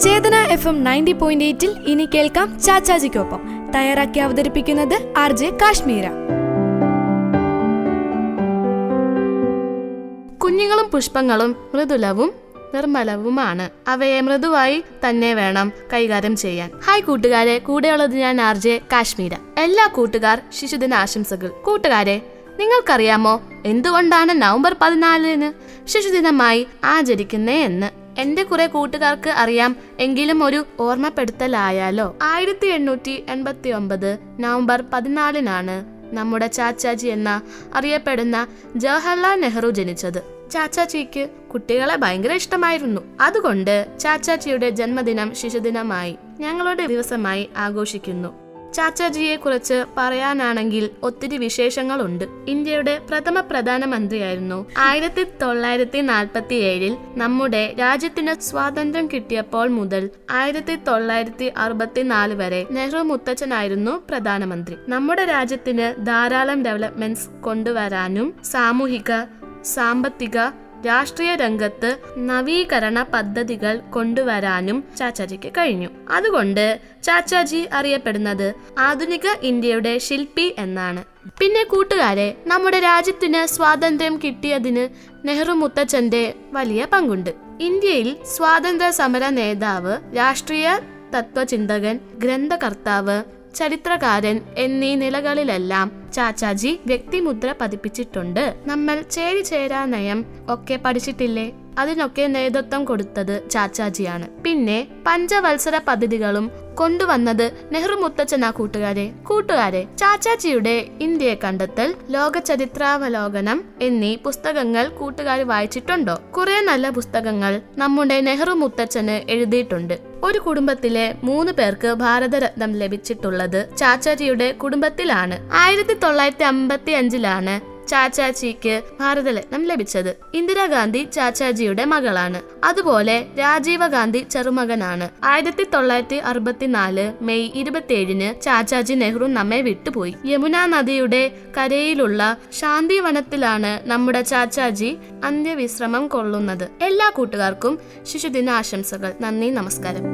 ചേതന FM 90.8 ഇനി കേൾക്കാം ചാച്ചാജിക്കൊപ്പം. തയ്യാറാക്കി അവതരിപ്പിക്കുന്നത് RJ കാശ്മീര. കുഞ്ഞുങ്ങളും പുഷ്പങ്ങളും മൃദുലവും നിർമ്മലവുമാണ്. അവയെ മൃദുവായി തന്നെ വേണം കൈകാര്യം ചെയ്യാൻ. ഹായ് കൂട്ടുകാരെ, കൂടെയുള്ളത് ഞാൻ RJ കാശ്മീര. എല്ലാ കൂട്ടുകാർ ശിശുദിന ആശംസകൾ. കൂട്ടുകാരെ, നിങ്ങൾക്കറിയാമോ എന്തുകൊണ്ടാണ് നവംബർ 14 ശിശുദിനമായി ആചരിക്കുന്നേ എന്ന്? എന്റെ കുറെ കൂട്ടുകാർക്ക് അറിയാം, എങ്കിലും ഒരു ഓർമ്മപ്പെടുത്തലായാലോ. 1889 നവംബർ 14 നമ്മുടെ ചാച്ചാജി എന്ന അറിയപ്പെടുന്ന ജവഹർലാൽ നെഹ്റു ജനിച്ചത്. ചാച്ചാജിക്ക് കുട്ടികളെ ഭയങ്കര ഇഷ്ടമായിരുന്നു. അതുകൊണ്ട് ചാച്ചാജിയുടെ ജന്മദിനം ശിശുദിനമായി ഞങ്ങളുടെ ദിവസമായി ആഘോഷിക്കുന്നു. ചാച്ചാജിയെ കുറിച്ച് പറയാനാണെങ്കിൽ ഒത്തിരി വിശേഷങ്ങളുണ്ട്. ഇന്ത്യയുടെ പ്രഥമ പ്രധാനമന്ത്രിയായിരുന്നു. 1947 നമ്മുടെ രാജ്യത്തിന് സ്വാതന്ത്ര്യം കിട്ടിയപ്പോൾ മുതൽ 1964 വരെ നെഹ്റു മുത്തച്ഛനായിരുന്നു പ്രധാനമന്ത്രി. നമ്മുടെ രാജ്യത്തിന് ധാരാളം ഡെവലപ്മെന്റ്സ് കൊണ്ടുവരാനും സാമൂഹിക, സാമ്പത്തിക, രാഷ്ട്രീയ രംഗത്ത് നവീകരണ പദ്ധതികൾ കൊണ്ടുവരാനും ചാച്ചാജിക്ക് കഴിഞ്ഞു. അതുകൊണ്ട് ചാച്ചാജി അറിയപ്പെടുന്നത് ആധുനിക ഇന്ത്യയുടെ ശില്പി എന്നാണ്. പിന്നെ കൂട്ടുകാരെ, നമ്മുടെ രാജ്യത്തിന് സ്വാതന്ത്ര്യം കിട്ടിയതിന് നെഹ്റു മുത്തച്ഛന്റെ വലിയ പങ്കുണ്ട്. ഇന്ത്യയിൽ സ്വാതന്ത്ര്യ സമര നേതാവ്, രാഷ്ട്രീയ തത്വചിന്തകൻ, ഗ്രന്ഥകർത്താവ്, ചരിത്രകാരൻ എന്നീ നിലകളിലെല്ലാം ചാച്ചാജി വ്യക്തിമുദ്ര പതിപ്പിച്ചിട്ടുണ്ട്. നമ്മൾ ചേരിചേരാ നയം ഒക്കെ പഠിച്ചിട്ടില്ലേ? അതിനൊക്കെ നേതൃത്വം കൊടുത്തത് ചാച്ചാജിയാണ്. പിന്നെ പഞ്ചവത്സര പദ്ധതികളും കൊണ്ടുവന്നത് നെഹ്റു മുത്തച്ഛനാ കൂട്ടുകാരെ. ചാച്ചാജിയുടെ ഇന്ത്യയെ കണ്ടെത്തൽ, ലോക ചരിത്രാവലോകനം എന്നീ പുസ്തകങ്ങൾ കൂട്ടുകാർ വായിച്ചിട്ടുണ്ടോ? കുറെ നല്ല പുസ്തകങ്ങൾ നമ്മുടെ നെഹ്റു മുത്തച്ഛന് എഴുതിയിട്ടുണ്ട്. ഒരു കുടുംബത്തിലെ 3 പേർക്ക് ഭാരതരത്നം ലഭിച്ചിട്ടുള്ളത് ചാച്ചാജിയുടെ കുടുംബത്തിലാണ്. 1955 ചാച്ചാജിക്ക് ഭാരതരത്നം ലഭിച്ചത്. ഇന്ദിരാഗാന്ധി ചാച്ചാജിയുടെ മകളാണ്. അതുപോലെ രാജീവ് ഗാന്ധി ചെറുമകനാണ്. 1964 മെയ് 27 ചാച്ചാജി നെഹ്റു നമ്മെ വിട്ടുപോയി. യമുന നദിയുടെ കരയിലുള്ള ശാന്തിവനത്തിലാണ് നമ്മുടെ ചാച്ചാജി അന്ത്യവിശ്രമം കൊള്ളുന്നത്. എല്ലാ കൂട്ടുകാർക്കും ശിശുദിന ആശംസകൾ. നന്ദി, നമസ്കാരം.